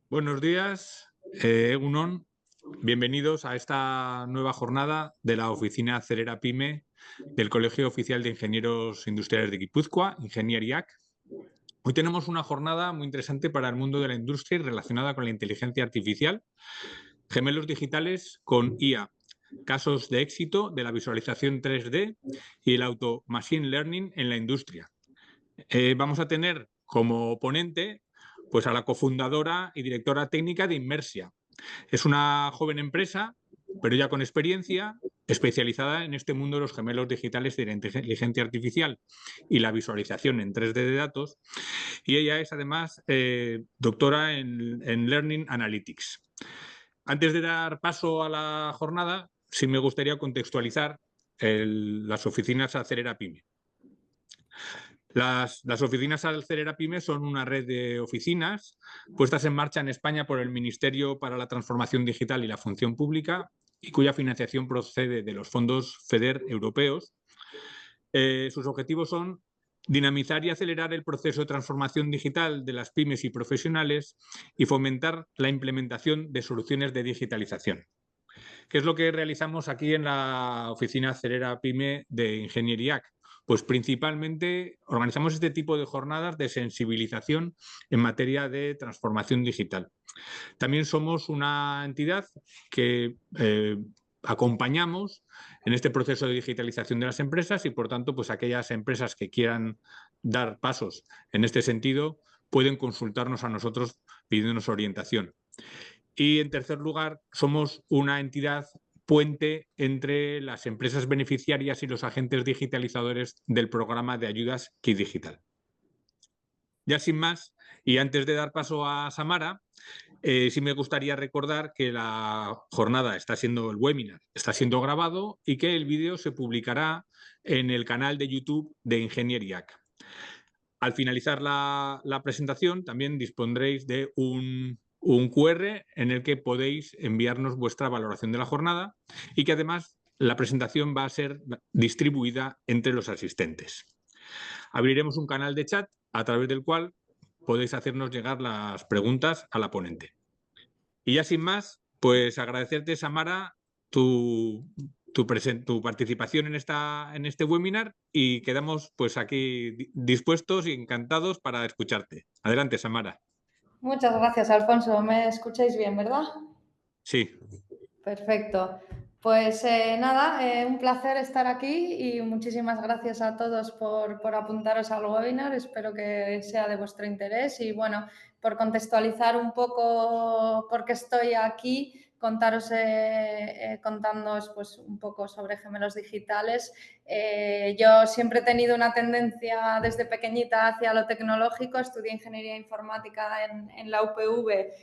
Buenos días, Egunon. Bienvenidos a esta nueva jornada de la oficina Acelera Pyme del Colegio Oficial de Ingenieros Industriales de Guipúzcoa, Ingenieriac. Hoy tenemos una jornada muy interesante para el mundo de la industria y relacionada con la inteligencia artificial, gemelos digitales con IA, casos de éxito de la visualización 3D y el auto machine learning en la industria. Vamos a tener como ponente pues, a la cofundadora y directora técnica de Inmersia. Es una joven empresa, pero ya con experiencia, especializada en este mundo de los gemelos digitales de la inteligencia artificial y la visualización en 3D de datos. Y ella es además doctora en Learning Analytics. Antes de dar paso a la jornada, sí me gustaría contextualizar las oficinas Acelera Pyme. Las oficinas Acelera Pyme son una red de oficinas puestas en marcha en España por el Ministerio para la Transformación Digital y la Función Pública y cuya financiación procede de los fondos FEDER europeos. Sus objetivos son dinamizar y acelerar el proceso de transformación digital de las pymes y profesionales y fomentar la implementación de soluciones de digitalización. ¿Qué es lo que realizamos aquí en la oficina Acelera Pyme de Ingenieriac? Pues principalmente organizamos este tipo de jornadas de sensibilización en materia de transformación digital. También somos una entidad que acompañamos en este proceso de digitalización de las empresas y, por tanto, pues aquellas empresas que quieran dar pasos en este sentido pueden consultarnos a nosotros pidiéndonos orientación. Y, en tercer lugar, somos una entidad puente entre las empresas beneficiarias y los agentes digitalizadores del programa de ayudas Kit Digital. Ya sin más, y antes de dar paso a Samara, sí me gustaría recordar que la jornada el webinar está siendo grabado y que el vídeo se publicará en el canal de YouTube de Ingenieriac. Al finalizar la presentación también dispondréis de un QR en el que podéis enviarnos vuestra valoración de la jornada y que además la presentación va a ser distribuida entre los asistentes. Abriremos un canal de chat a través del cual podéis hacernos llegar las preguntas a la ponente. Y ya sin más, pues agradecerte, Samara, tu participación en este webinar y quedamos pues aquí dispuestos y encantados para escucharte. Adelante, Samara. Muchas gracias, Alfonso. ¿Me escucháis bien, verdad? Sí. Perfecto. Pues nada, un placer estar aquí y muchísimas gracias a todos por apuntaros al webinar. Espero que sea de vuestro interés y, bueno, por contextualizar un poco por qué estoy aquí, contándoos pues, un poco sobre gemelos digitales. Yo siempre he tenido una tendencia desde pequeñita hacia lo tecnológico. Estudié ingeniería informática en la UPV,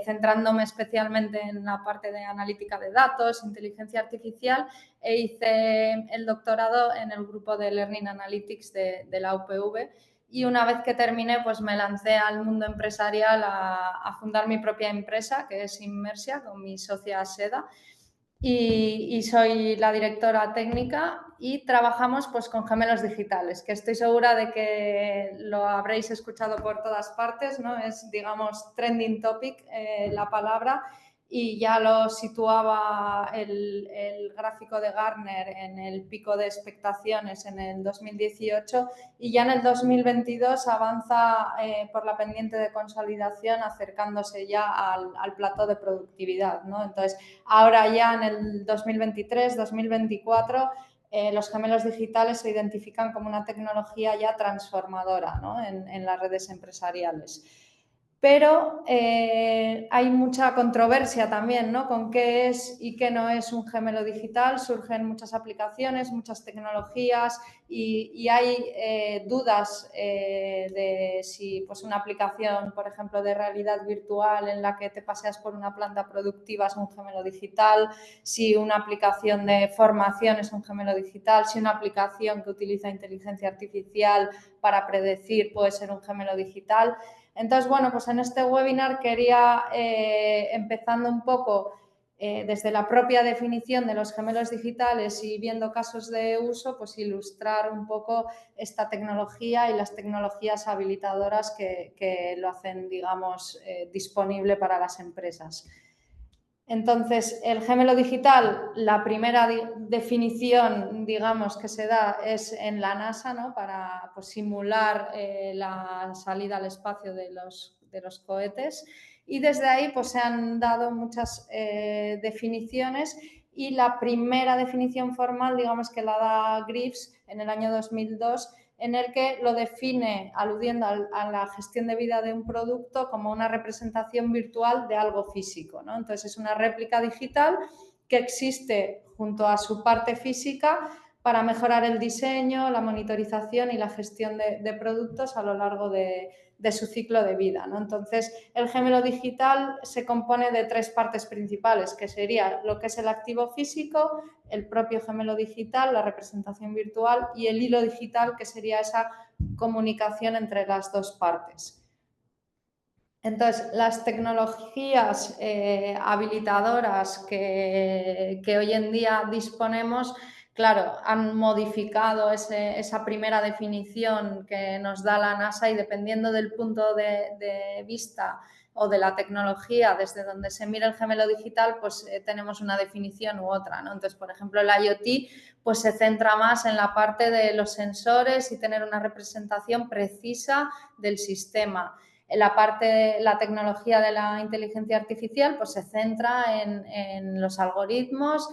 centrándome especialmente en la parte de analítica de datos, inteligencia artificial, e hice el doctorado en el grupo de Learning Analytics de la UPV. Y una vez que terminé, pues me lancé al mundo empresarial a fundar mi propia empresa, que es Inmersia, con mi socia Seda. Y soy la directora técnica y trabajamos pues con gemelos digitales, que estoy segura de que lo habréis escuchado por todas partes, ¿no? Es, digamos, trending topic la palabra, y ya lo situaba el gráfico de Gartner en el pico de expectaciones en el 2018, y ya en el 2022 avanza por la pendiente de consolidación, acercándose ya al plató de productividad, ¿no? Entonces, ahora ya en el 2023, 2024, los gemelos digitales se identifican como una tecnología ya transformadora, ¿no? en las redes empresariales. Pero hay mucha controversia también, ¿no? Con qué es y qué no es un gemelo digital. Surgen muchas aplicaciones, muchas tecnologías y hay dudas de si pues, una aplicación, por ejemplo, de realidad virtual en la que te paseas por una planta productiva es un gemelo digital, si una aplicación de formación es un gemelo digital, si una aplicación que utiliza inteligencia artificial para predecir puede ser un gemelo digital. Entonces, bueno, pues en este webinar quería, empezando un poco, desde la propia definición de los gemelos digitales y viendo casos de uso, pues ilustrar un poco esta tecnología y las tecnologías habilitadoras que lo hacen, digamos, disponible para las empresas. Entonces, el gemelo digital, la primera definición, digamos, que se da es en la NASA, ¿no? Para pues, simular la salida al espacio de los cohetes. Y desde ahí pues, se han dado muchas definiciones y la primera definición formal, digamos que la da Greaves en el año 2002, en el que lo define aludiendo a la gestión de vida de un producto como una representación virtual de algo físico, ¿no? Entonces es una réplica digital que existe junto a su parte física para mejorar el diseño, la monitorización y la gestión de productos a lo largo de su ciclo de vida, ¿no? Entonces, el gemelo digital se compone de tres partes principales, que sería lo que es el activo físico, el propio gemelo digital, la representación virtual y el hilo digital, que sería esa comunicación entre las dos partes. Entonces, las tecnologías habilitadoras que hoy en día disponemos, claro, han modificado esa primera definición que nos da la NASA y dependiendo del punto de vista o de la tecnología desde donde se mira el gemelo digital, pues tenemos una definición u otra, ¿no? Entonces, por ejemplo, el IoT pues se centra más en la parte de los sensores y tener una representación precisa del sistema. La tecnología de la inteligencia artificial pues se centra en los algoritmos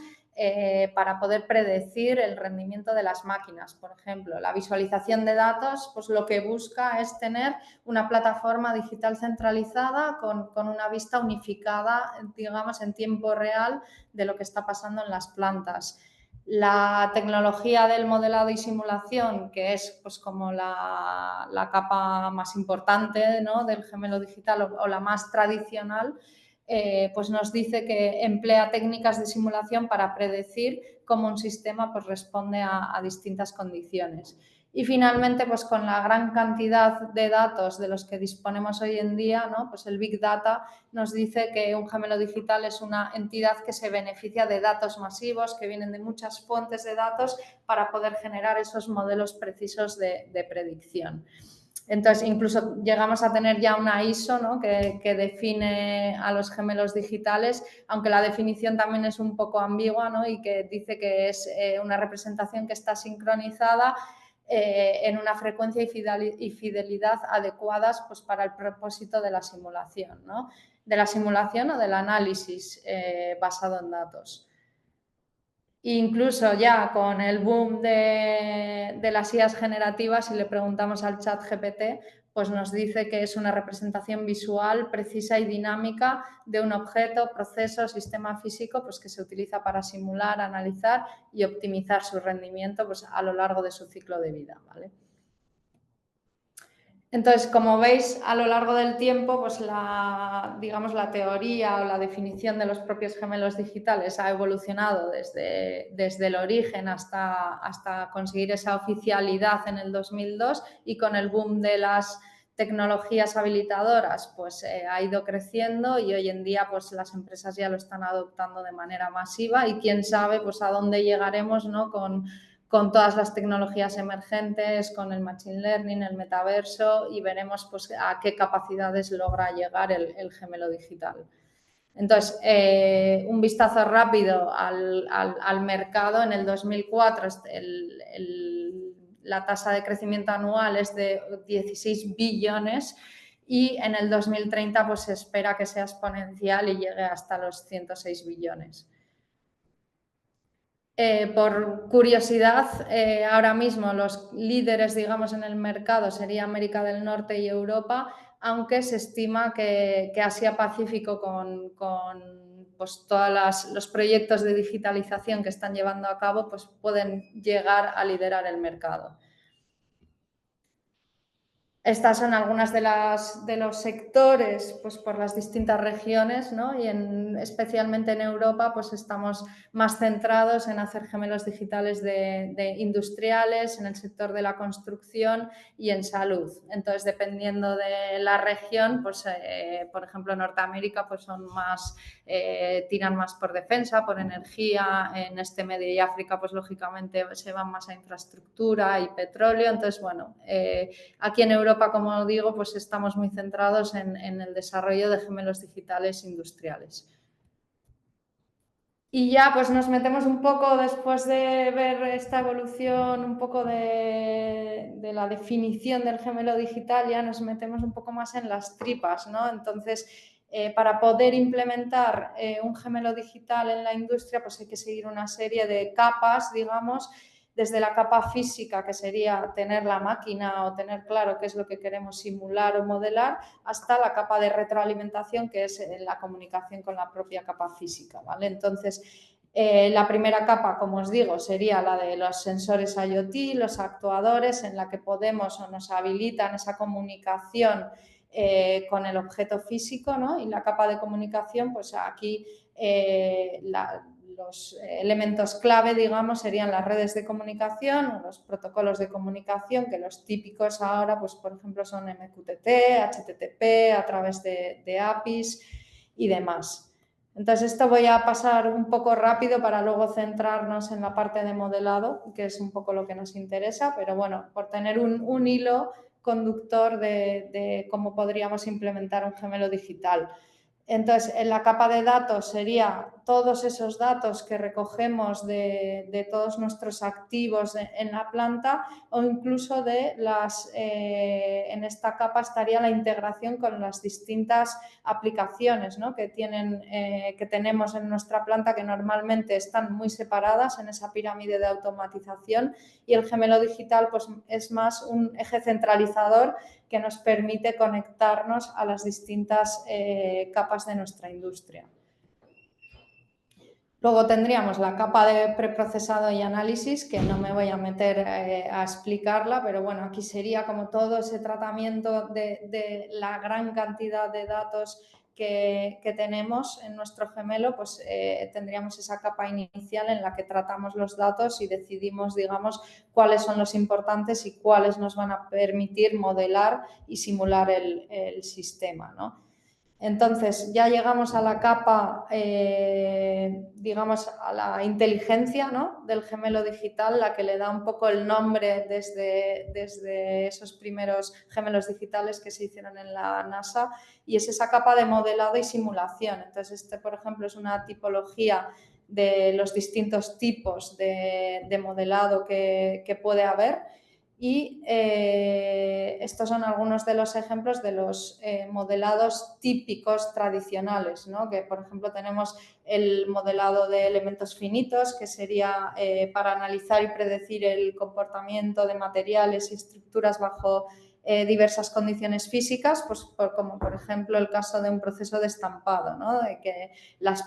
para poder predecir el rendimiento de las máquinas, por ejemplo. La visualización de datos pues lo que busca es tener una plataforma digital centralizada con una vista unificada, digamos, en tiempo real de lo que está pasando en las plantas. La tecnología del modelado y simulación, que es pues, como la capa más importante, ¿no? del gemelo digital o la más tradicional, pues nos dice que emplea técnicas de simulación para predecir cómo un sistema pues, responde a distintas condiciones. Y finalmente, pues con la gran cantidad de datos de los que disponemos hoy en día, ¿no? Pues el Big Data nos dice que un gemelo digital es una entidad que se beneficia de datos masivos que vienen de muchas fuentes de datos para poder generar esos modelos precisos de predicción. Entonces, incluso llegamos a tener ya una ISO, ¿no? que define a los gemelos digitales, aunque la definición también es un poco ambigua, ¿no? Y que dice que es una representación que está sincronizada en una frecuencia y fidelidad adecuadas pues, para el propósito de la simulación, ¿no? De la simulación o del análisis basado en datos. Incluso ya con el boom de las IAs generativas, si le preguntamos al chat GPT, pues nos dice que es una representación visual precisa y dinámica de un objeto, proceso, sistema físico pues que se utiliza para simular, analizar y optimizar su rendimiento pues, a lo largo de su ciclo de vida, ¿vale? Entonces, como veis, a lo largo del tiempo, pues digamos, la teoría o la definición de los propios gemelos digitales ha evolucionado desde el origen hasta conseguir esa oficialidad en el 2002 y con el boom de las tecnologías habilitadoras, pues ha ido creciendo y hoy en día pues las empresas ya lo están adoptando de manera masiva y quién sabe pues a dónde llegaremos, ¿no? con todas las tecnologías emergentes, con el machine learning, el metaverso y veremos pues, a qué capacidades logra llegar el gemelo digital. Entonces, un vistazo rápido al mercado. En el 2004 la tasa de crecimiento anual es de 16 billones y en el 2030 pues, se espera que sea exponencial y llegue hasta los 106 billones. Por curiosidad, ahora mismo los líderes, digamos, en el mercado sería América del Norte y Europa, aunque se estima que Asia-Pacífico con pues, todos los proyectos de digitalización que están llevando a cabo pues, pueden llegar a liderar el mercado. Estas son algunas de los sectores, pues por las distintas regiones, ¿no? Y especialmente en Europa, pues estamos más centrados en hacer gemelos digitales de industriales, en el sector de la construcción y en salud. Entonces, dependiendo de la región, pues por ejemplo, Norteamérica, pues son más, tiran más por defensa, por energía. En este medio y África, pues lógicamente se van más a infraestructura y petróleo. Entonces, bueno, aquí en Europa, como digo, pues estamos muy centrados en el desarrollo de gemelos digitales industriales. Y ya pues nos metemos un poco, después de ver esta evolución un poco de la definición del gemelo digital, ya nos metemos un poco más en las tripas, ¿no? Entonces, para poder implementar un gemelo digital en la industria, pues hay que seguir una serie de capas, digamos, desde la capa física, que sería tener la máquina o tener claro qué es lo que queremos simular o modelar, hasta la capa de retroalimentación, que es la comunicación con la propia capa física, ¿vale? Entonces, la primera capa, como os digo, sería la de los sensores IoT, los actuadores, en la que podemos o nos habilitan esa comunicación con el objeto físico, ¿no? Y la capa de comunicación, pues aquí los elementos clave, digamos, serían las redes de comunicación o los protocolos de comunicación, que los típicos ahora, pues por ejemplo, son MQTT, HTTP, a través de APIs y demás. Entonces, esto voy a pasar un poco rápido para luego centrarnos en la parte de modelado, que es un poco lo que nos interesa, pero bueno, por tener un hilo conductor de cómo podríamos implementar un gemelo digital. Entonces, en la capa de datos sería todos esos datos que recogemos de todos nuestros activos en la planta, o incluso en esta capa estaría la integración con las distintas aplicaciones, ¿no? que tenemos en nuestra planta, que normalmente están muy separadas en esa pirámide de automatización, y el gemelo digital pues, es más un eje centralizador que nos permite conectarnos a las distintas capas de nuestra industria. Luego tendríamos la capa de preprocesado y análisis, que no me voy a meter a explicarla, pero bueno, aquí sería como todo ese tratamiento de la gran cantidad de datos que tenemos en nuestro gemelo, pues tendríamos esa capa inicial en la que tratamos los datos y decidimos, digamos, cuáles son los importantes y cuáles nos van a permitir modelar y simular el sistema, ¿no? Entonces, ya llegamos a la capa, digamos, a la inteligencia, ¿no? del gemelo digital, la que le da un poco el nombre desde esos primeros gemelos digitales que se hicieron en la NASA, y es esa capa de modelado y simulación. Entonces, por ejemplo, es una tipología de los distintos tipos de modelado que puede haber. Y estos son algunos de los ejemplos de los modelados típicos tradicionales, ¿no? Que, por ejemplo, tenemos el modelado de elementos finitos, que sería para analizar y predecir el comportamiento de materiales y estructuras bajo diversas condiciones físicas, pues como por ejemplo el caso de un proceso de estampado, ¿no? De que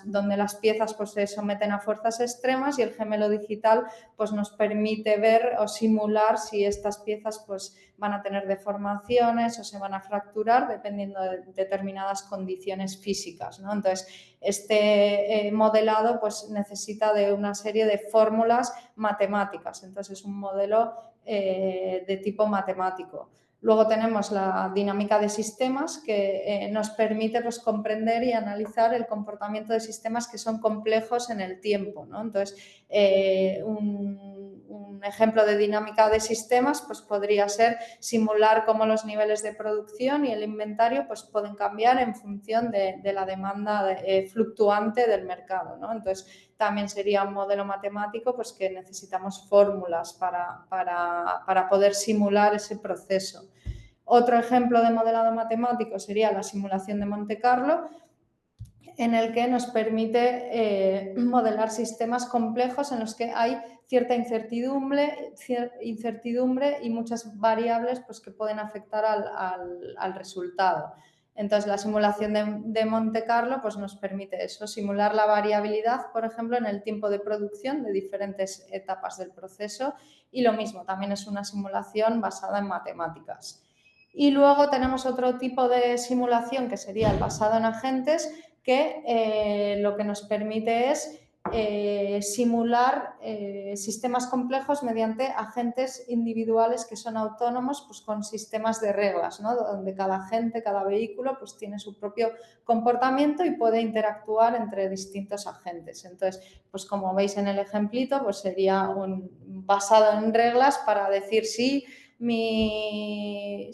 donde las piezas pues, se someten a fuerzas extremas, y el gemelo digital pues, nos permite ver o simular si estas piezas pues, van a tener deformaciones o se van a fracturar dependiendo de determinadas condiciones físicas, ¿no? Entonces, este modelado pues, necesita de una serie de fórmulas matemáticas. Entonces, es un modelo de tipo matemático. Luego tenemos la dinámica de sistemas, que nos permite pues, comprender y analizar el comportamiento de sistemas que son complejos en el tiempo, ¿no? Entonces, un ejemplo de dinámica de sistemas pues, podría ser simular cómo los niveles de producción y el inventario pues, pueden cambiar en función de la demanda fluctuante del mercado, ¿no? Entonces, también sería un modelo matemático pues, que necesitamos fórmulas para poder simular ese proceso. Otro ejemplo de modelado matemático sería la simulación de Monte Carlo, en el que nos permite modelar sistemas complejos en los que hay cierta incertidumbre y muchas variables pues, que pueden afectar al resultado. Entonces, la simulación de Monte Carlo pues, nos permite eso, simular la variabilidad, por ejemplo, en el tiempo de producción de diferentes etapas del proceso, y lo mismo, también es una simulación basada en matemáticas. Y luego tenemos otro tipo de simulación que sería el basado en agentes, que lo que nos permite es simular sistemas complejos mediante agentes individuales que son autónomos, pues con sistemas de reglas, ¿no? Donde cada agente, cada vehículo, pues tiene su propio comportamiento y puede interactuar entre distintos agentes. Entonces, pues como veis en el ejemplito, pues sería basado en reglas para decir si mi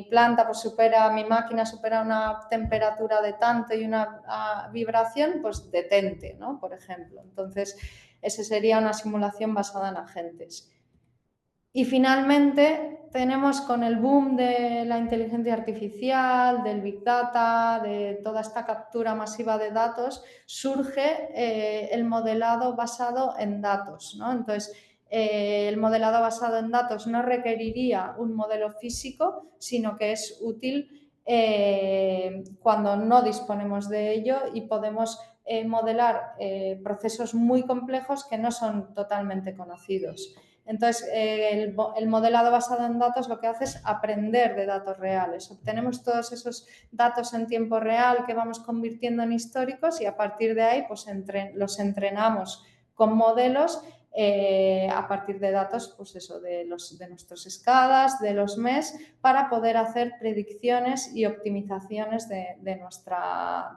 planta pues mi máquina supera una temperatura de tanto y una vibración, pues detente, ¿no? Por ejemplo. Entonces, esa sería una simulación basada en agentes. Y finalmente tenemos con el boom de la inteligencia artificial, del Big Data, de toda esta captura masiva de datos, surge el modelado basado en datos, ¿no? Entonces, el modelado basado en datos no requeriría un modelo físico, sino que es útil cuando no disponemos de ello y podemos modelar procesos muy complejos que no son totalmente conocidos. Entonces, el modelado basado en datos lo que hace es aprender de datos reales. Obtenemos todos esos datos en tiempo real que vamos convirtiendo en históricos y a partir de ahí pues, los entrenamos con modelos a partir de datos pues eso, de nuestros SCADAs, de los MES, para poder hacer predicciones y optimizaciones de nuestra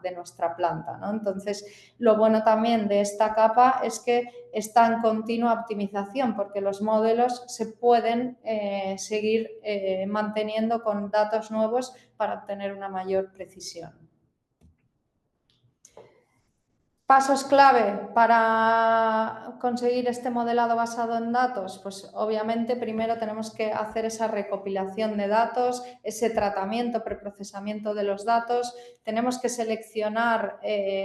planta, ¿no? Entonces, lo bueno también de esta capa es que está en continua optimización porque los modelos se pueden seguir manteniendo con datos nuevos para obtener una mayor precisión. Pasos clave para conseguir este modelado basado en datos, pues obviamente primero tenemos que hacer esa recopilación de datos, ese tratamiento, preprocesamiento de los datos, tenemos que seleccionar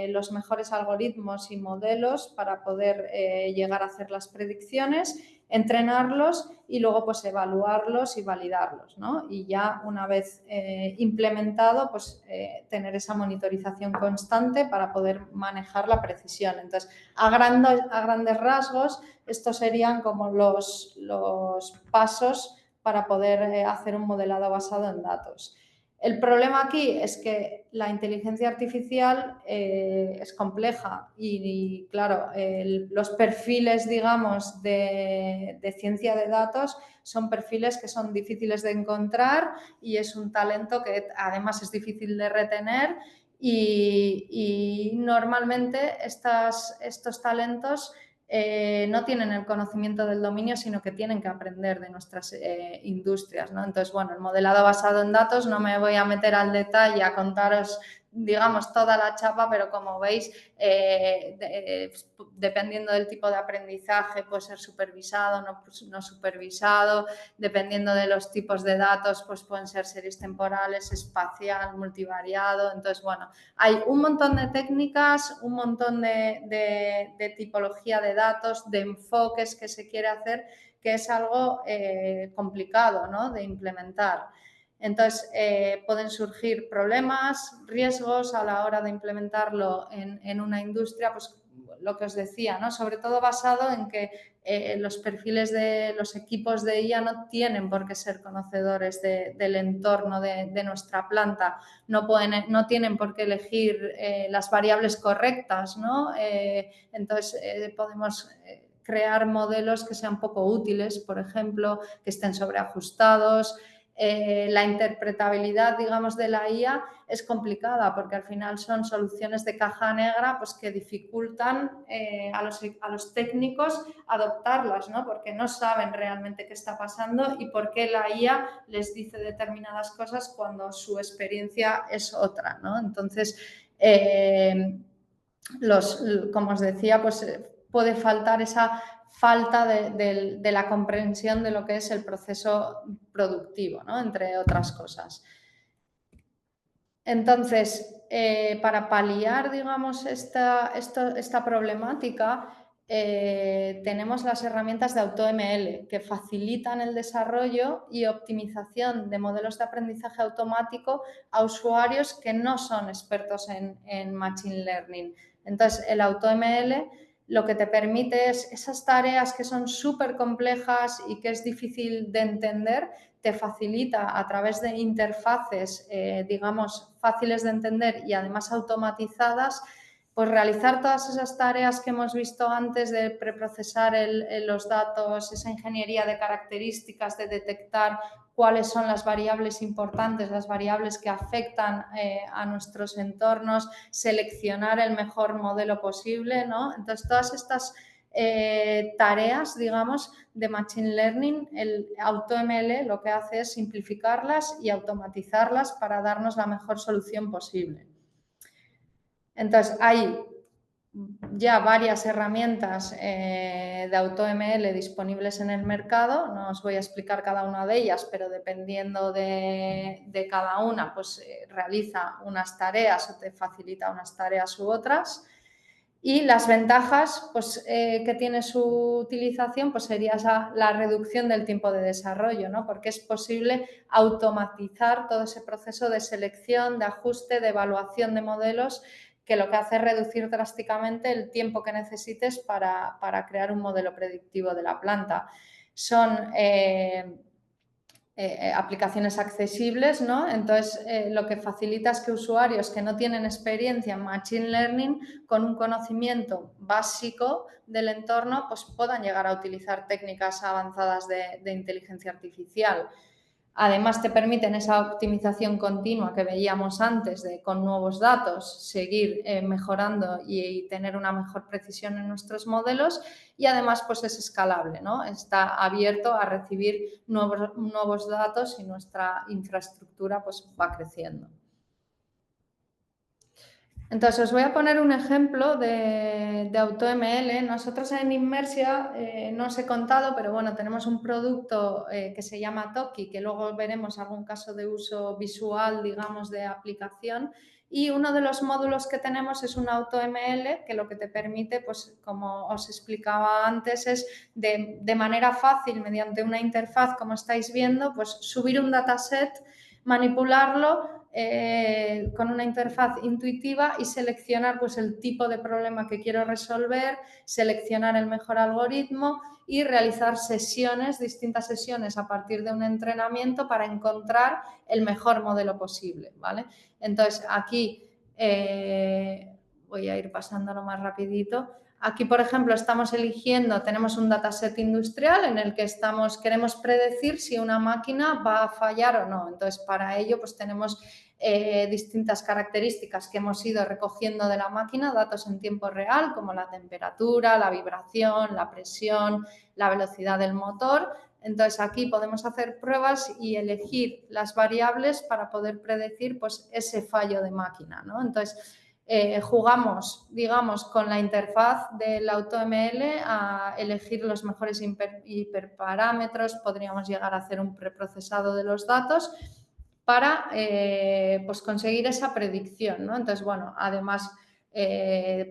los mejores algoritmos y modelos para poder llegar a hacer las predicciones, entrenarlos y luego pues evaluarlos y validarlos, ¿no? Y ya una vez implementado, pues tener esa monitorización constante para poder manejar la precisión. Entonces, a grandes rasgos, estos serían como los pasos para poder hacer un modelado basado en datos. El problema aquí es que la inteligencia artificial es compleja y claro, los perfiles, digamos, de ciencia de datos son perfiles que son difíciles de encontrar y es un talento que además es difícil de retener y normalmente estos talentos no tienen el conocimiento del dominio, sino que tienen que aprender de nuestras industrias, ¿no? Entonces, bueno, el modelado basado en datos, no me voy a meter al detalle a contaros, digamos, toda la chapa, pero como veis, dependiendo del tipo de aprendizaje, puede ser supervisado, no supervisado, dependiendo de los tipos de datos, pues pueden ser series temporales, espacial, multivariado. Entonces, bueno, hay un montón de técnicas, un montón de tipología de datos, de enfoques que se quiere hacer, que es algo complicado, ¿no?, de implementar. Entonces, pueden surgir problemas, riesgos a la hora de implementarlo en una industria, pues lo que os decía, ¿no?, sobre todo basado en que los perfiles de los equipos de IA no tienen por qué ser conocedores del entorno de nuestra planta, no tienen por qué elegir las variables correctas, ¿no? Entonces, podemos crear modelos que sean poco útiles, por ejemplo, que estén sobreajustados. La interpretabilidad, digamos, de la IA es complicada porque al final son soluciones de caja negra pues, que dificultan a los técnicos adoptarlas, ¿no? Porque no saben realmente qué está pasando y por qué la IA les dice determinadas cosas cuando su experiencia es otra, ¿no? Entonces, como os decía, pues puede faltar esa falta de la comprensión de lo que es el proceso productivo, ¿no?, entre otras cosas. Entonces, para paliar, digamos, esta problemática, tenemos las herramientas de AutoML que facilitan el desarrollo y optimización de modelos de aprendizaje automático a usuarios que no son expertos en Machine Learning. Entonces, el AutoML lo que te permite es esas tareas que son súper complejas y que es difícil de entender, te facilita a través de interfaces, digamos, fáciles de entender y además automatizadas, pues realizar todas esas tareas que hemos visto antes de preprocesar los datos, esa ingeniería de características, de detectar cuáles son las variables importantes, las variables que afectan a nuestros entornos, seleccionar el mejor modelo posible, ¿no? Entonces, todas estas tareas, digamos, de Machine Learning, el AutoML lo que hace es simplificarlas y automatizarlas para darnos la mejor solución posible. Entonces, hay ya varias herramientas de AutoML disponibles en el mercado. No os voy a explicar cada una de ellas, pero dependiendo de cada una, pues realiza unas tareas o te facilita unas tareas u otras. Y las ventajas pues, que tiene su utilización pues, sería la reducción del tiempo de desarrollo, ¿no? Porque es posible automatizar todo ese proceso de selección, de ajuste, de evaluación de modelos, que lo que hace es reducir drásticamente el tiempo que necesites para crear un modelo predictivo de la planta. Son aplicaciones accesibles, ¿no? Entonces, lo que facilita es que usuarios que no tienen experiencia en Machine Learning, con un conocimiento básico del entorno, pues puedan llegar a utilizar técnicas avanzadas de inteligencia artificial. Además, te permiten esa optimización continua que veíamos antes, de con nuevos datos seguir mejorando y tener una mejor precisión en nuestros modelos, y además pues es escalable, ¿no? Está abierto a recibir nuevos datos y nuestra infraestructura pues va creciendo. Entonces, os voy a poner un ejemplo de AutoML. Nosotros en Inmersia, no os he contado, pero bueno, tenemos un producto que se llama Toki, que luego veremos algún caso de uso visual, digamos, de aplicación. Y uno de los módulos que tenemos es un AutoML, que lo que te permite, pues como os explicaba antes, es de manera fácil, mediante una interfaz, como estáis viendo, pues subir un dataset, manipularlo con una interfaz intuitiva y seleccionar pues, el tipo de problema que quiero resolver, seleccionar el mejor algoritmo y realizar distintas sesiones a partir de un entrenamiento para encontrar el mejor modelo posible, ¿vale? Entonces, aquí voy a ir pasándolo más rapidito. Aquí, por ejemplo, tenemos un dataset industrial en el que queremos predecir si una máquina va a fallar o no. Entonces, para ello, pues tenemos distintas características que hemos ido recogiendo de la máquina, datos en tiempo real, como la temperatura, la vibración, la presión, la velocidad del motor. Entonces, aquí podemos hacer pruebas y elegir las variables para poder predecir pues, ese fallo de máquina, ¿no? Entonces, jugamos, digamos, con la interfaz del AutoML a elegir los mejores hiperparámetros, podríamos llegar a hacer un preprocesado de los datos para pues conseguir esa predicción, ¿no? Entonces, bueno, además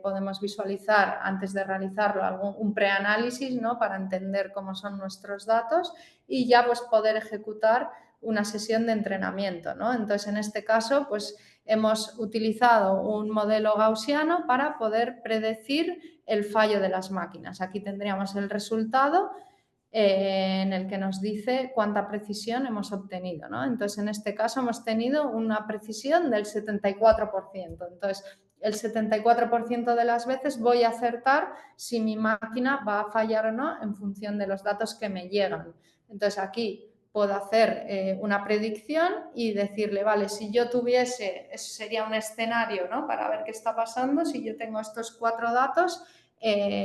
podemos visualizar antes de realizarlo un preanálisis, ¿no? Para entender cómo son nuestros datos y ya pues poder ejecutar una sesión de entrenamiento, ¿no? Entonces, en este caso, pues hemos utilizado un modelo gaussiano para poder predecir el fallo de las máquinas. Aquí tendríamos el resultado en el que nos dice cuánta precisión hemos obtenido, ¿no? Entonces, en este caso hemos tenido una precisión del 74%. Entonces, el 74% de las veces voy a acertar si mi máquina va a fallar o no en función de los datos que me llegan. Entonces, aquí puedo hacer una predicción y decirle, vale, si yo tuviese, eso sería un escenario, ¿no? Para ver qué está pasando, si yo tengo estos 4 datos,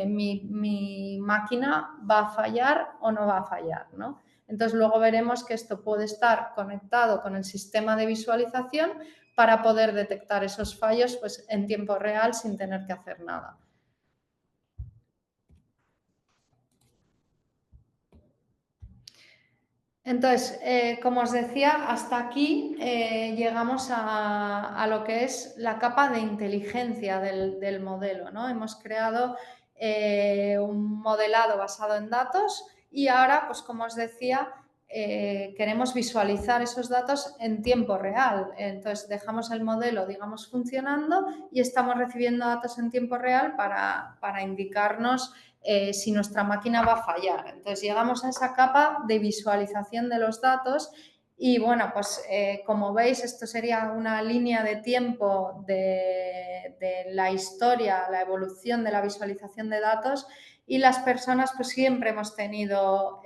mi máquina va a fallar o no va a fallar, ¿no? Entonces, luego veremos que esto puede estar conectado con el sistema de visualización para poder detectar esos fallos pues, en tiempo real sin tener que hacer nada. Entonces, como os decía, hasta aquí llegamos a lo que es la capa de inteligencia del modelo, ¿no? Hemos creado un modelado basado en datos y ahora, pues como os decía, queremos visualizar esos datos en tiempo real. Entonces, dejamos el modelo, digamos, funcionando y estamos recibiendo datos en tiempo real para indicarnos si nuestra máquina va a fallar. Entonces llegamos a esa capa de visualización de los datos y bueno, pues como veis, esto sería una línea de tiempo de la historia, la evolución de la visualización de datos, y las personas pues siempre hemos tenido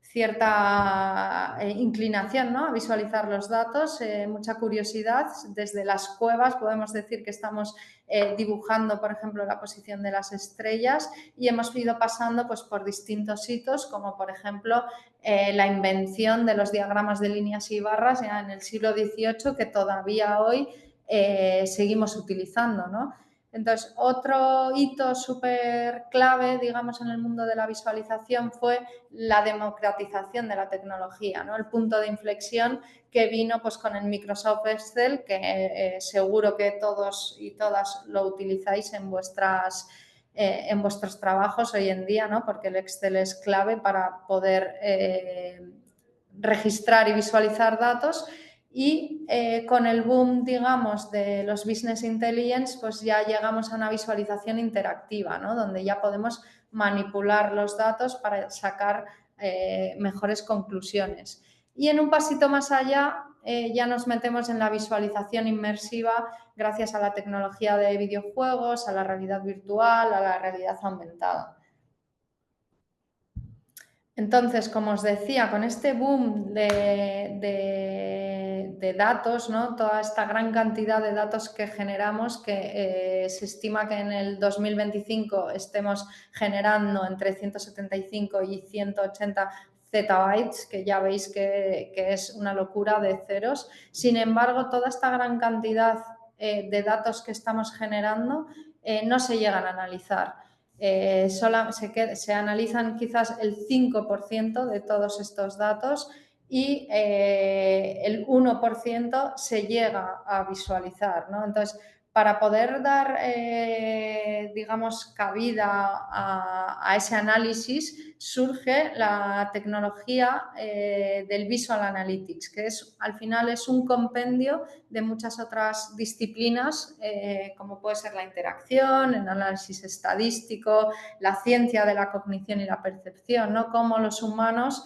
cierta inclinación, ¿no?, a visualizar los datos, mucha curiosidad. Desde las cuevas podemos decir que estamos dibujando, por ejemplo, la posición de las estrellas, y hemos ido pasando pues, por distintos hitos, como por ejemplo la invención de los diagramas de líneas y barras ya en el siglo XVIII, que todavía hoy seguimos utilizando, ¿no? Entonces, otro hito súper clave, digamos, en el mundo de la visualización fue la democratización de la tecnología, ¿no? El punto de inflexión que vino pues, con el Microsoft Excel, que seguro que todos y todas lo utilizáis en vuestros trabajos hoy en día, ¿no? Porque el Excel es clave para poder registrar y visualizar datos. Y con el boom, digamos, de los Business Intelligence, pues ya llegamos a una visualización interactiva, ¿no?, donde ya podemos manipular los datos para sacar mejores conclusiones. Y en un pasito más allá ya nos metemos en la visualización inmersiva gracias a la tecnología de videojuegos, a la realidad virtual, a la realidad aumentada. Entonces, como os decía, con este boom de datos, ¿no?, toda esta gran cantidad de datos que generamos, que se estima que en el 2025 estemos generando entre 175 y 180 zettabytes, que ya veis que es una locura de ceros. Sin embargo, toda esta gran cantidad de datos que estamos generando no se llegan a analizar. Se analizan quizás el 5% de todos estos datos y el 1% se llega a visualizar, ¿no? Entonces, para poder dar, digamos, cabida a ese análisis, surge la tecnología del Visual Analytics, que al final es un compendio de muchas otras disciplinas, como puede ser la interacción, el análisis estadístico, la ciencia de la cognición y la percepción, ¿no? Cómo los humanos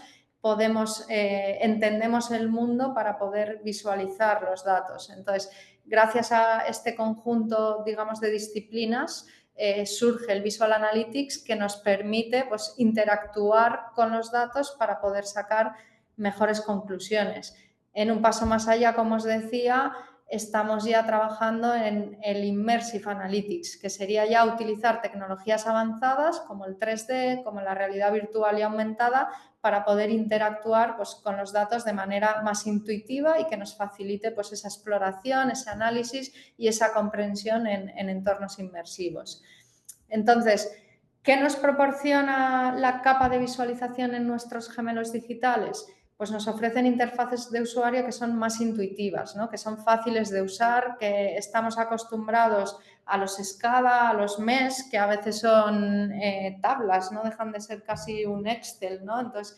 entendemos el mundo para poder visualizar los datos. Entonces, gracias a este conjunto, digamos, de disciplinas, surge el Visual Analytics, que nos permite pues, interactuar con los datos para poder sacar mejores conclusiones. En un paso más allá, como os decía, estamos ya trabajando en el Immersive Analytics, que sería ya utilizar tecnologías avanzadas como el 3D, como la realidad virtual y aumentada, para poder interactuar pues, con los datos de manera más intuitiva y que nos facilite pues, esa exploración, ese análisis y esa comprensión en entornos inmersivos. Entonces, ¿qué nos proporciona la capa de visualización en nuestros gemelos digitales? Pues nos ofrecen interfaces de usuario que son más intuitivas, ¿no?, que son fáciles de usar, que estamos acostumbrados a los SCADA, a los MES, que a veces son tablas, no dejan de ser casi un Excel, ¿no? Entonces,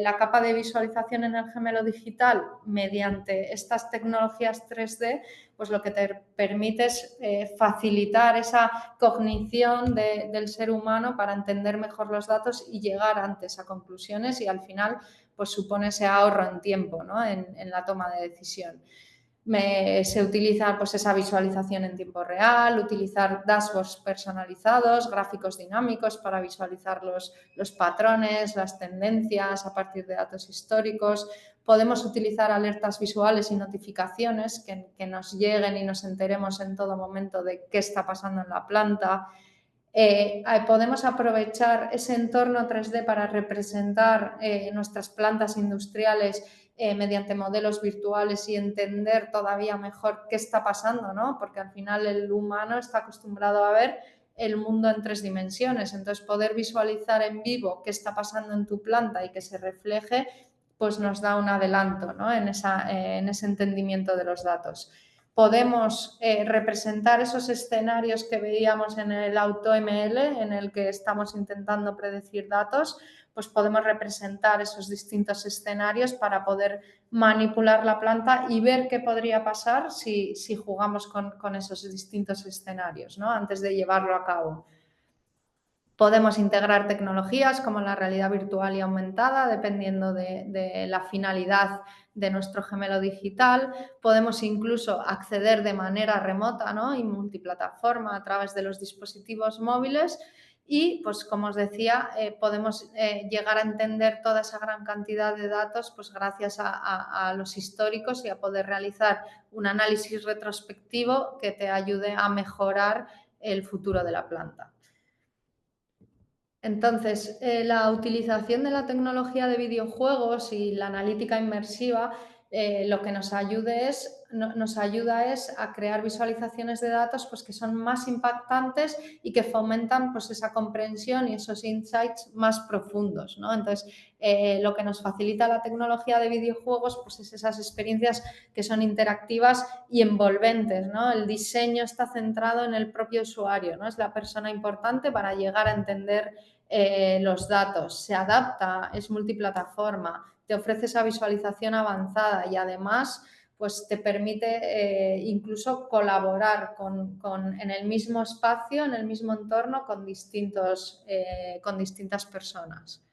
la capa de visualización en el gemelo digital, mediante estas tecnologías 3D, pues lo que te permite es facilitar esa cognición del ser humano para entender mejor los datos y llegar antes a conclusiones, y al final pues supone ese ahorro en tiempo, ¿no?, en la toma de decisión. Se utiliza pues, esa visualización en tiempo real, utilizar dashboards personalizados, gráficos dinámicos para visualizar los patrones, las tendencias a partir de datos históricos. Podemos utilizar alertas visuales y notificaciones que nos lleguen y nos enteremos en todo momento de qué está pasando en la planta. Podemos aprovechar ese entorno 3D para representar nuestras plantas industriales mediante modelos virtuales y entender todavía mejor qué está pasando, ¿no? Porque al final el humano está acostumbrado a ver el mundo en 3 dimensiones. Entonces, poder visualizar en vivo qué está pasando en tu planta y que se refleje, pues nos da un adelanto, ¿no?, en ese entendimiento de los datos. Podemos representar esos escenarios que veíamos en el AutoML, en el que estamos intentando predecir datos, pues podemos representar esos distintos escenarios para poder manipular la planta y ver qué podría pasar si jugamos con esos distintos escenarios, ¿no?, antes de llevarlo a cabo. Podemos integrar tecnologías como la realidad virtual y aumentada, dependiendo de la finalidad de nuestro gemelo digital. Podemos incluso acceder de manera remota, ¿no?, y multiplataforma a través de los dispositivos móviles. Y, pues, como os decía, podemos llegar a entender toda esa gran cantidad de datos, pues, gracias a los históricos y a poder realizar un análisis retrospectivo que te ayude a mejorar el futuro de la planta. Entonces, la utilización de la tecnología de videojuegos y la analítica inmersiva lo que nos ayuda es a crear visualizaciones de datos, pues, que son más impactantes y que fomentan, pues, esa comprensión y esos insights más profundos, ¿no? Entonces, lo que nos facilita la tecnología de videojuegos, pues, es esas experiencias que son interactivas y envolventes, ¿no? El diseño está centrado en el propio usuario, ¿no? Es la persona importante para llegar a entender los datos, se adapta, es multiplataforma, te ofrece esa visualización avanzada y además, pues, te permite incluso colaborar en el mismo espacio, en el mismo entorno con distintas personas.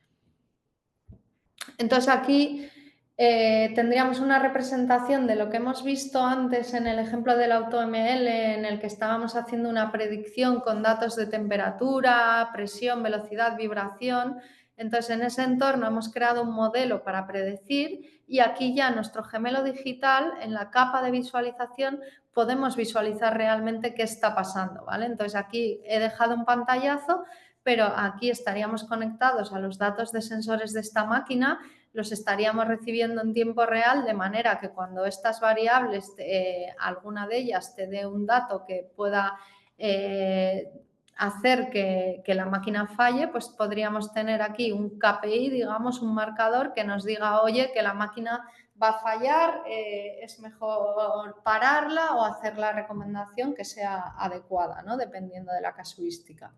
Entonces, aquí tendríamos una representación de lo que hemos visto antes en el ejemplo del AutoML, en el que estábamos haciendo una predicción con datos de temperatura, presión, velocidad, vibración. Entonces, en ese entorno hemos creado un modelo para predecir y aquí ya nuestro gemelo digital, en la capa de visualización, podemos visualizar realmente qué está pasando, ¿vale? Entonces, aquí he dejado un pantallazo, pero aquí estaríamos conectados a los datos de sensores de esta máquina, los estaríamos recibiendo en tiempo real, de manera que cuando estas variables, alguna de ellas te dé un dato que pueda hacer que la máquina falle, pues podríamos tener aquí un KPI, digamos, un marcador que nos diga, oye, que la máquina va a fallar, es mejor pararla o hacer la recomendación que sea adecuada, ¿no?, dependiendo de la casuística.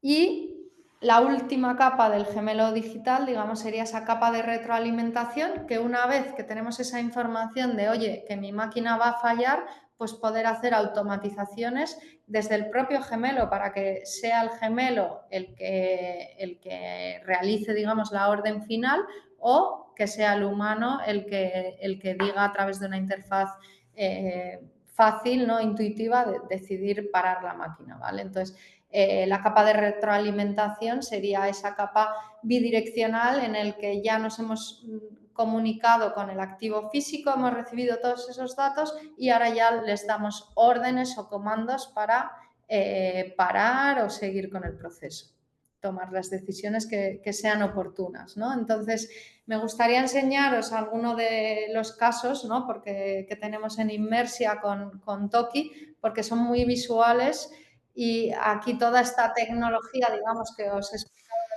Y la última capa del gemelo digital, digamos, sería esa capa de retroalimentación, que una vez que tenemos esa información de, oye, que mi máquina va a fallar, pues poder hacer automatizaciones desde el propio gemelo para que sea el gemelo el que realice, digamos, la orden final, o que sea el humano el que diga a través de una interfaz fácil, ¿no?, intuitiva, decidir parar la máquina, ¿vale? Entonces, la capa de retroalimentación sería esa capa bidireccional en el que ya nos hemos comunicado con el activo físico, hemos recibido todos esos datos y ahora ya les damos órdenes o comandos para parar o seguir con el proceso, tomar las decisiones que sean oportunas, ¿no? Entonces, me gustaría enseñaros algunos de los casos, ¿no?, que tenemos en Inmersia con Toki, porque son muy visuales. Y aquí toda esta tecnología, digamos, que os he explicado de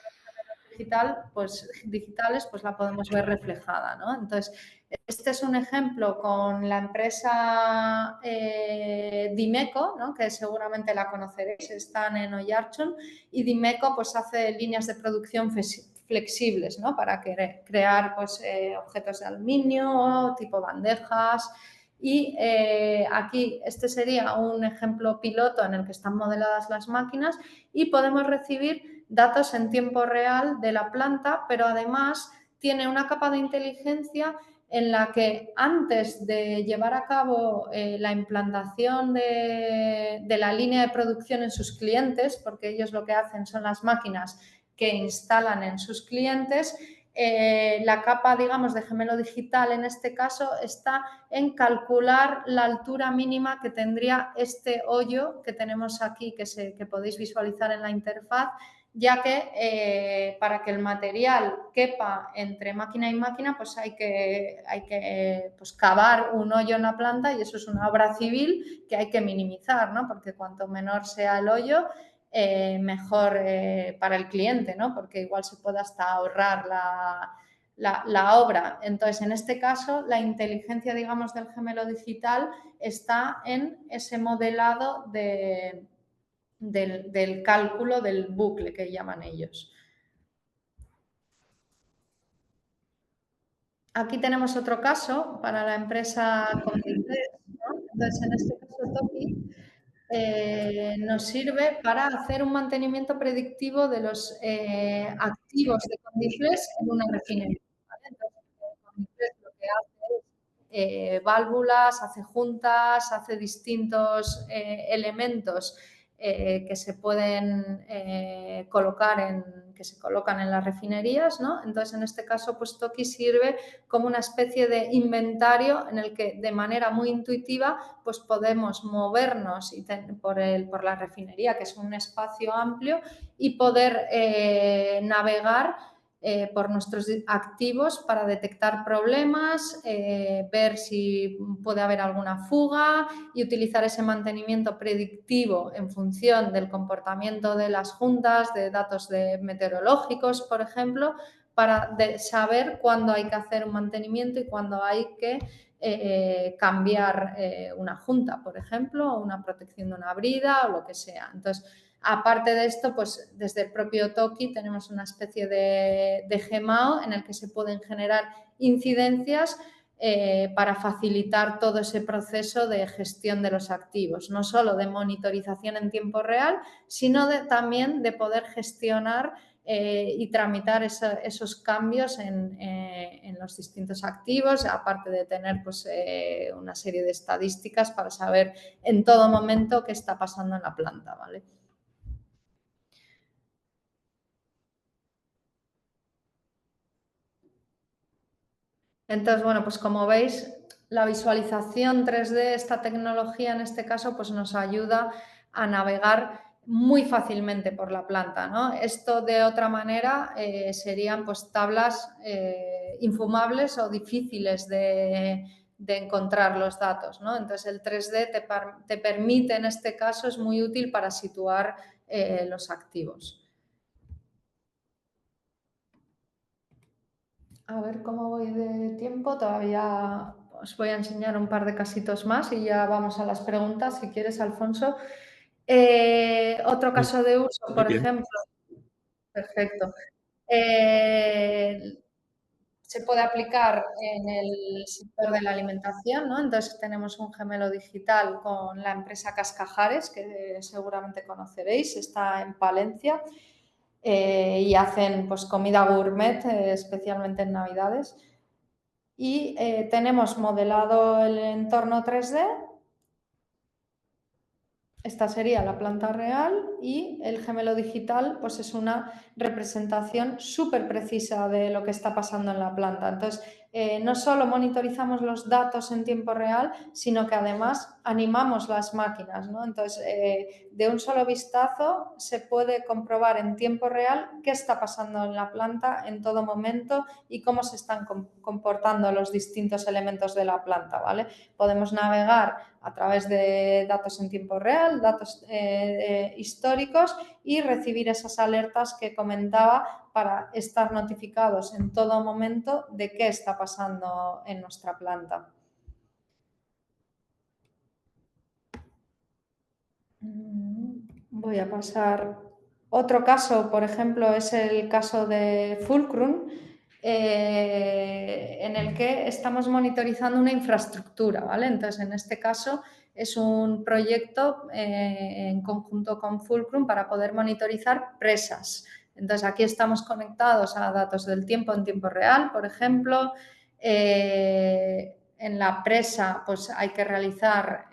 los digitales, pues la podemos ver reflejada, ¿no? Entonces, este es un ejemplo con la empresa Dimeco, ¿no?, que seguramente la conoceréis, están en Oiartzun, y Dimeco, pues, hace líneas de producción flexibles, ¿no?, para crear, pues, objetos de aluminio, tipo bandejas. Y aquí este sería un ejemplo piloto en el que están modeladas las máquinas y podemos recibir datos en tiempo real de la planta, pero además tiene una capa de inteligencia en la que antes de llevar a cabo la implantación de la línea de producción en sus clientes, porque ellos lo que hacen son las máquinas que instalan en sus clientes, la capa, digamos, de gemelo digital en este caso está en calcular la altura mínima que tendría este hoyo que tenemos aquí, que podéis visualizar en la interfaz, ya que para que el material quepa entre máquina y máquina, pues hay que pues, cavar un hoyo en la planta, y eso es una obra civil que hay que minimizar, ¿no?, porque cuanto menor sea el hoyo, mejor para el cliente, ¿no?, porque igual se puede hasta ahorrar la obra. Entonces, en este caso, la inteligencia, digamos, del gemelo digital está en ese modelado del cálculo del bucle que llaman ellos. Aquí tenemos otro caso para la empresa Comditec, ¿no? Entonces, en este caso, Toki nos sirve para hacer un mantenimiento predictivo de los activos de Condiflex en una refinería. ¿Vale? Entonces, Condiflex lo que hace es válvulas, hace juntas, hace distintos elementos que se pueden que se colocan en las refinerías, ¿no? Entonces, en este caso, pues Toki sirve como una especie de inventario en el que de manera muy intuitiva pues podemos movernos por la refinería, que es un espacio amplio, y poder navegar por nuestros activos para detectar problemas, ver si puede haber alguna fuga y utilizar ese mantenimiento predictivo en función del comportamiento de las juntas, de datos meteorológicos, por ejemplo, para saber cuándo hay que hacer un mantenimiento y cuándo hay que cambiar una junta, por ejemplo, o una protección de una brida o lo que sea. Entonces, aparte de esto, pues desde el propio Toki tenemos una especie de GMAO en el que se pueden generar incidencias para facilitar todo ese proceso de gestión de los activos, no solo de monitorización en tiempo real, sino también de poder gestionar y tramitar esos cambios en los distintos activos, aparte de tener pues, una serie de estadísticas para saber en todo momento qué está pasando en la planta, ¿vale? Entonces, bueno, pues como veis, la visualización 3D, esta tecnología en este caso, pues nos ayuda a navegar muy fácilmente por la planta, ¿no? Esto de otra manera serían pues tablas infumables o difíciles de encontrar los datos, ¿no? Entonces el 3D te permite, en este caso, es muy útil para situar los activos. A ver cómo voy de tiempo. Todavía os voy a enseñar un par de casitos más y ya vamos a las preguntas. Si quieres, Alfonso. Otro caso de uso, por ejemplo. Perfecto. Se puede aplicar en el sector de la alimentación, ¿no? Entonces tenemos un gemelo digital con la empresa Cascajares, que seguramente conoceréis, está en Palencia. Y hacen pues comida gourmet, especialmente en Navidades. Y tenemos modelado el entorno 3D. Esta sería la planta real y el gemelo digital pues es una representación súper precisa de lo que está pasando en la planta. Entonces, no solo monitorizamos los datos en tiempo real, sino que además animamos las máquinas, ¿no? Entonces, de un solo vistazo se puede comprobar en tiempo real qué está pasando en la planta en todo momento y cómo se están comportando los distintos elementos de la planta, ¿vale? Podemos navegar a través de datos en tiempo real, datos históricos y recibir esas alertas que comentaba para estar notificados en todo momento de qué está pasando en nuestra planta. Voy a pasar. Otro caso, por ejemplo, es el caso de Fulcrum, en el que estamos monitorizando una infraestructura, ¿vale? Entonces, en este caso es un proyecto en conjunto con Fulcrum para poder monitorizar presas. Entonces, aquí estamos conectados a datos del tiempo en tiempo real, por ejemplo. En la presa, pues hay que realizar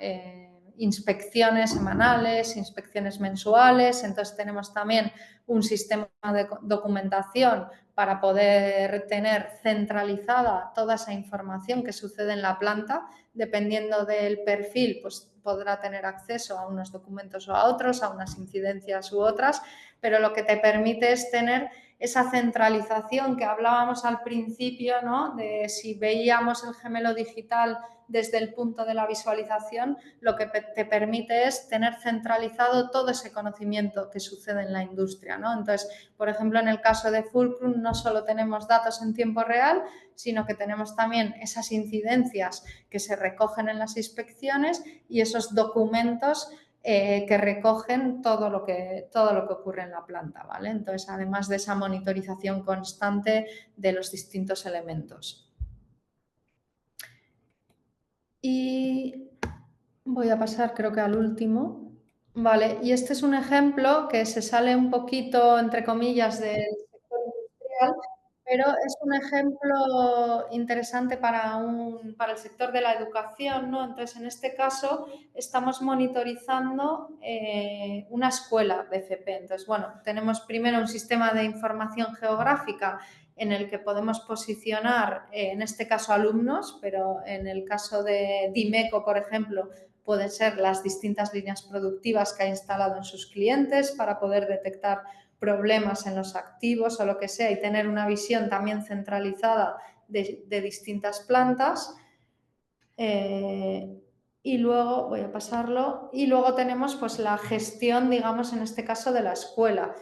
inspecciones semanales, inspecciones mensuales. Entonces tenemos también un sistema de documentación para poder tener centralizada toda esa información que sucede en la planta. Dependiendo del perfil, pues podrá tener acceso a unos documentos o a otros, a unas incidencias u otras, pero lo que te permite es tener esa centralización que hablábamos al principio, ¿no? De si veíamos el gemelo digital desde el punto de la visualización, lo que te permite es tener centralizado todo ese conocimiento que sucede en la industria, ¿no? Entonces, por ejemplo, en el caso de Fulcrum no solo tenemos datos en tiempo real, sino que tenemos también esas incidencias que se recogen en las inspecciones y esos documentos que recogen todo lo que ocurre en la planta, ¿vale? Entonces, además de esa monitorización constante de los distintos elementos. Y voy a pasar, creo que al último. Vale, y este es un ejemplo que se sale un poquito, entre comillas, del sector industrial, pero es un ejemplo interesante para el sector de la educación, ¿no? Entonces, en este caso, estamos monitorizando una escuela de FP. Entonces, bueno, tenemos primero un sistema de información geográfica en el que podemos posicionar, en este caso, alumnos, pero en el caso de Dimeco, por ejemplo, pueden ser las distintas líneas productivas que ha instalado en sus clientes para poder detectar problemas en los activos o lo que sea y tener una visión también centralizada de distintas plantas. Y luego, voy a pasarlo, y luego tenemos pues la gestión, digamos, en este caso de la escuela.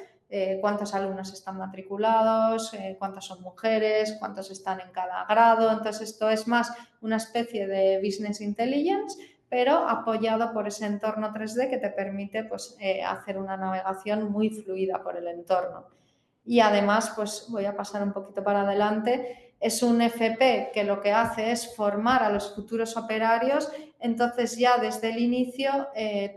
Cuántos alumnos están matriculados, cuántas son mujeres, cuántos están en cada grado. Entonces, esto es más una especie de business intelligence, pero apoyado por ese entorno 3D que te permite pues, hacer una navegación muy fluida por el entorno. Y además, pues voy a pasar un poquito para adelante, es un FP que lo que hace es formar a los futuros operarios, entonces ya desde el inicio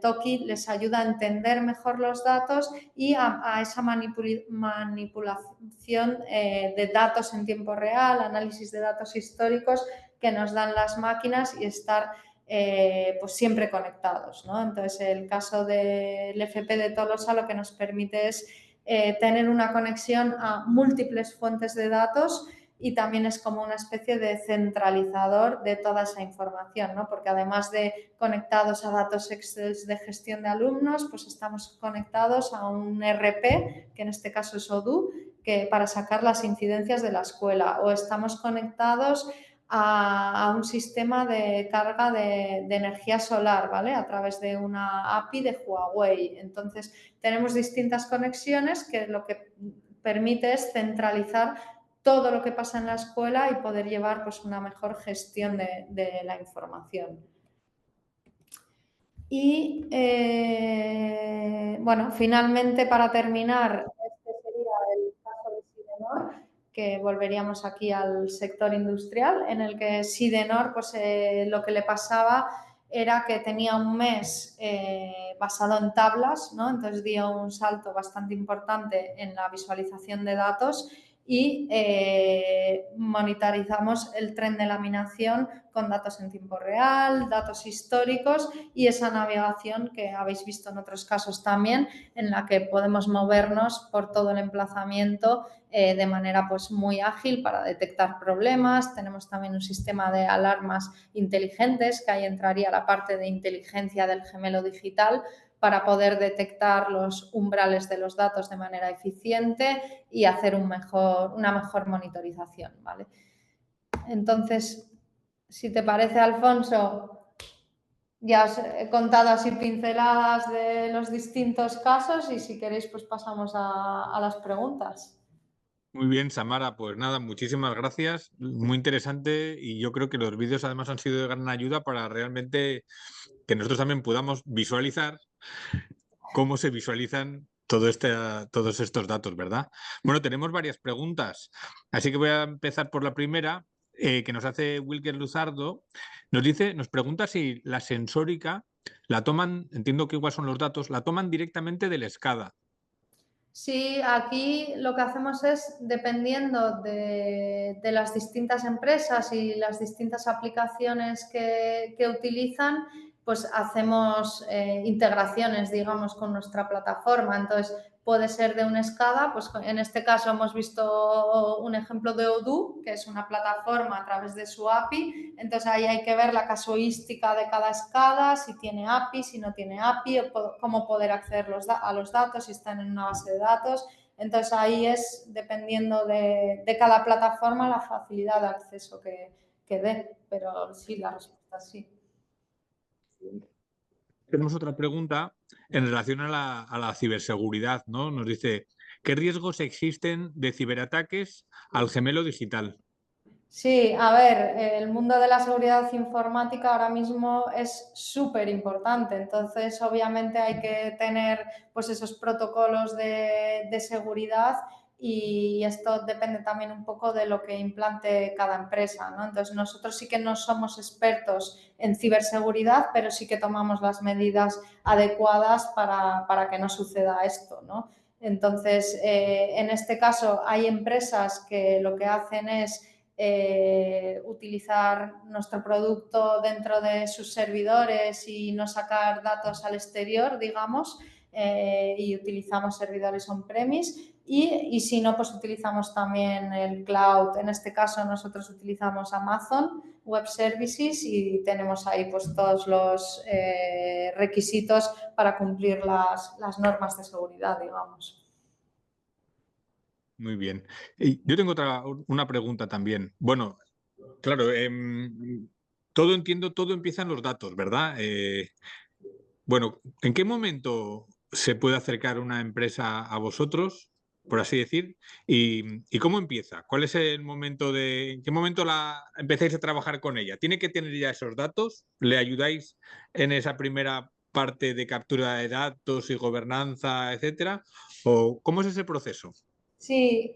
Toki les ayuda a entender mejor los datos y a esa manipulación de datos en tiempo real, análisis de datos históricos que nos dan las máquinas y estar pues siempre conectados, ¿no? Entonces el caso del FP de Tolosa lo que nos permite es tener una conexión a múltiples fuentes de datos y también es como una especie de centralizador de toda esa información, ¿no? Porque además de conectados a datos Excel de gestión de alumnos, pues estamos conectados a un RP, que en este caso es Odoo, que para sacar las incidencias de la escuela, o estamos conectados a un sistema de carga de energía solar, ¿vale? A través de una API de Huawei. Entonces, tenemos distintas conexiones que lo que permite es centralizar todo lo que pasa en la escuela y poder llevar pues, una mejor gestión de la información. Y bueno, finalmente para terminar, este sería el caso de Sidenor, que volveríamos aquí al sector industrial, en el que Sidenor, pues lo que le pasaba era que tenía un mes basado en tablas, ¿no? Entonces dio un salto bastante importante en la visualización de datos y monitorizamos el tren de laminación con datos en tiempo real, datos históricos y esa navegación que habéis visto en otros casos también, en la que podemos movernos por todo el emplazamiento de manera pues, muy ágil para detectar problemas. Tenemos también un sistema de alarmas inteligentes, que ahí entraría la parte de inteligencia del gemelo digital, para poder detectar los umbrales de los datos de manera eficiente y hacer una mejor monitorización, ¿vale? Entonces, si te parece, Alfonso, ya os he contado así pinceladas de los distintos casos y si queréis, pues pasamos a las preguntas. Muy bien, Samara, pues nada, muchísimas gracias. Muy interesante y yo creo que los vídeos además han sido de gran ayuda para realmente que nosotros también podamos visualizar cómo se visualizan todos estos datos, ¿verdad? Bueno, tenemos varias preguntas, así que voy a empezar por la primera, que nos hace Wilker Luzardo. Nos pregunta si la sensórica la toman, entiendo que igual son los datos, la toman directamente del SCADA. Sí, aquí lo que hacemos es, dependiendo de las distintas empresas y las distintas aplicaciones que utilizan, pues hacemos integraciones, digamos, con nuestra plataforma. Entonces, puede ser de un SCADA, pues en este caso hemos visto un ejemplo de Odoo, que es una plataforma a través de su API. Entonces, ahí hay que ver la casuística de cada SCADA, si tiene API, si no tiene API, o cómo poder acceder a los datos, si están en una base de datos. Entonces, ahí es, dependiendo de cada plataforma, la facilidad de acceso que dé. Pero sí, la respuesta es sí. Tenemos otra pregunta en relación a la ciberseguridad, ¿no? Nos dice, ¿qué riesgos existen de ciberataques al gemelo digital? Sí, a ver, el mundo de la seguridad informática ahora mismo es súper importante, entonces obviamente hay que tener pues esos protocolos de seguridad y esto depende también un poco de lo que implante cada empresa, ¿no? Entonces, nosotros sí que no somos expertos en ciberseguridad, pero sí que tomamos las medidas adecuadas para que no suceda esto, ¿no? Entonces, en este caso hay empresas que lo que hacen es utilizar nuestro producto dentro de sus servidores y no sacar datos al exterior, digamos, y utilizamos servidores on-premise. Y si no, pues utilizamos también el cloud. En este caso nosotros utilizamos Amazon Web Services y tenemos ahí pues todos los requisitos para cumplir las normas de seguridad, digamos. Muy bien. Y yo tengo una pregunta también. Bueno, claro, todo entiendo, todo empieza en los datos, ¿verdad? Bueno, ¿en qué momento se puede acercar una empresa a vosotros, por así decir? ¿Y cómo empieza? ¿Cuál es el momento en qué momento empezáis a trabajar con ella? ¿Tiene que tener ya esos datos? ¿Le ayudáis en esa primera parte de captura de datos y gobernanza, etcétera? ¿O cómo es ese proceso? Sí,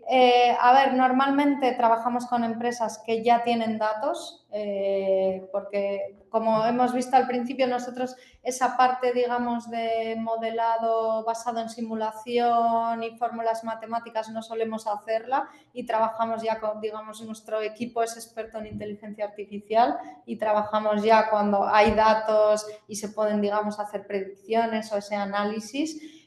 a ver, normalmente trabajamos con empresas que ya tienen datos, porque como hemos visto al principio, nosotros esa parte, digamos, de modelado basado en simulación y fórmulas matemáticas no solemos hacerla y trabajamos ya con, digamos, nuestro equipo es experto en inteligencia artificial y trabajamos ya cuando hay datos y se pueden, digamos, hacer predicciones o ese análisis.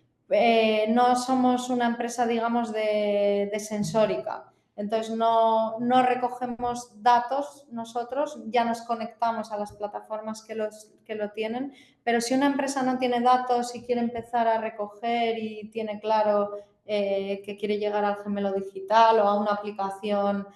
No somos una empresa, digamos, de sensórica. Entonces, no recogemos datos nosotros, ya nos conectamos a las plataformas que lo tienen, pero si una empresa no tiene datos y quiere empezar a recoger y tiene claro que quiere llegar al gemelo digital o a una aplicación,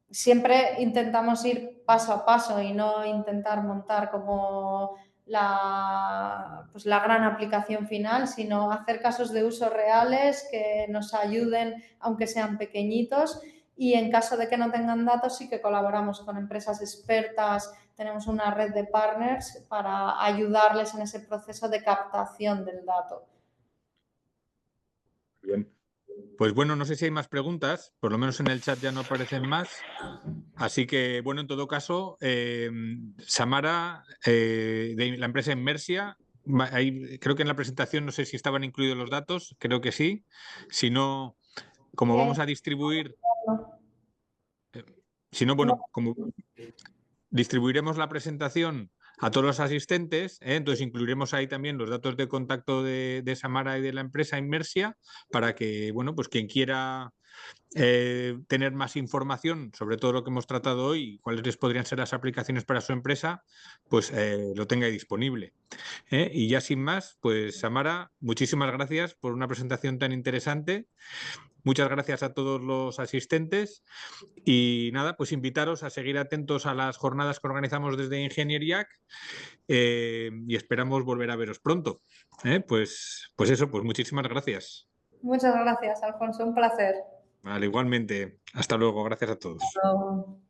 siempre intentamos ir paso a paso y no intentar montar como pues la gran aplicación final, sino hacer casos de uso reales que nos ayuden, aunque sean pequeñitos. Y en caso de que no tengan datos, sí que colaboramos con empresas expertas. Tenemos una red de partners para ayudarles en ese proceso de captación del dato. Bien. Pues bueno, no sé si hay más preguntas, por lo menos en el chat ya no aparecen más. Así que, bueno, en todo caso, Samara, de la empresa Inmersia, creo que en la presentación no sé si estaban incluidos los datos, creo que sí. Si no, como vamos a distribuir, si no, bueno, como distribuiremos la presentación a todos los asistentes, entonces incluiremos ahí también los datos de contacto de Samara y de la empresa Inmersia para que, bueno, pues quien quiera tener más información sobre todo lo que hemos tratado hoy y cuáles podrían ser las aplicaciones para su empresa, pues lo tenga ahí disponible. Y ya sin más, pues Samara, muchísimas gracias por una presentación tan interesante. Muchas gracias a todos los asistentes y nada, pues invitaros a seguir atentos a las jornadas que organizamos desde Ingenieriac y esperamos volver a veros pronto. Pues eso, pues muchísimas gracias. Muchas gracias, Alfonso, un placer. Vale, igualmente. Hasta luego. Gracias a todos. Hasta luego.